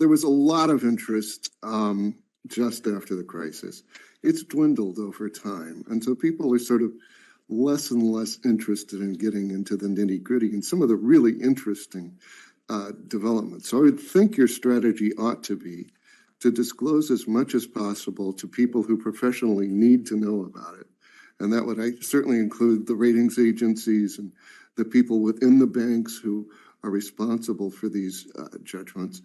there was a lot of interest just after the crisis. It's dwindled over time. And so people are sort of less and less interested in getting into the nitty gritty and some of the really interesting developments. So I would think your strategy ought to be to disclose as much as possible to people who professionally need to know about it. And that would certainly include the ratings agencies and the people within the banks who are responsible for these judgments.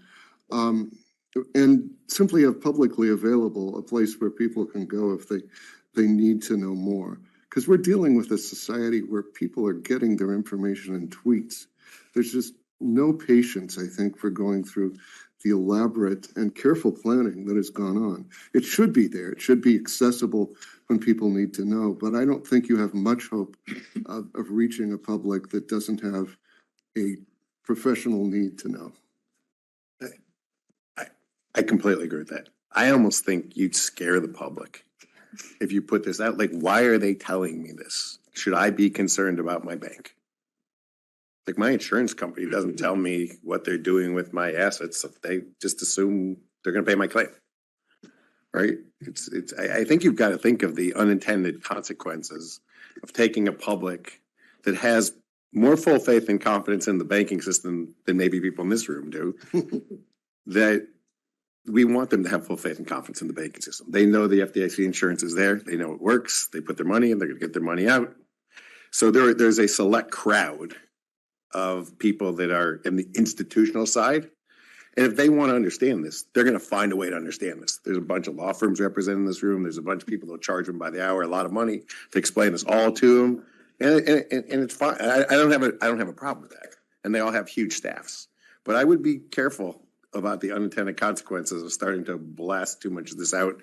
And simply have publicly available a place where people can go if they need to know more. Because we're dealing with a society where people are getting their information in tweets. There's just no patience, I think, for going through the elaborate and careful planning that has gone on. It should be there. It should be accessible when people need to know. But I don't think you have much hope of reaching a public that doesn't have a professional need to know. I completely agree with that. I almost think you'd scare the public if you put this out. Like, why are they telling me this? Should I be concerned about my bank? Like, my insurance company doesn't tell me what they're doing with my assets. They just assume they're going to pay my claim, right? I think you've got to think of the unintended consequences of taking a public that has more full faith and confidence in the banking system than maybe people in this room do. That we want them to have full faith and confidence in the banking system. They know the FDIC insurance is there. They know it works. They put their money in. They're going to get their money out. So there's a select crowd of people that are in the institutional side. And if they want to understand this, they're going to find a way to understand this. There's a bunch of law firms represented in this room. There's a bunch of people that will charge them by the hour a lot of money to explain this all to them. And it's fine. I don't have a problem with that. And they all have huge staffs. But I would be careful about the unintended consequences of starting to blast too much of this out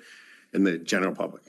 in the general public.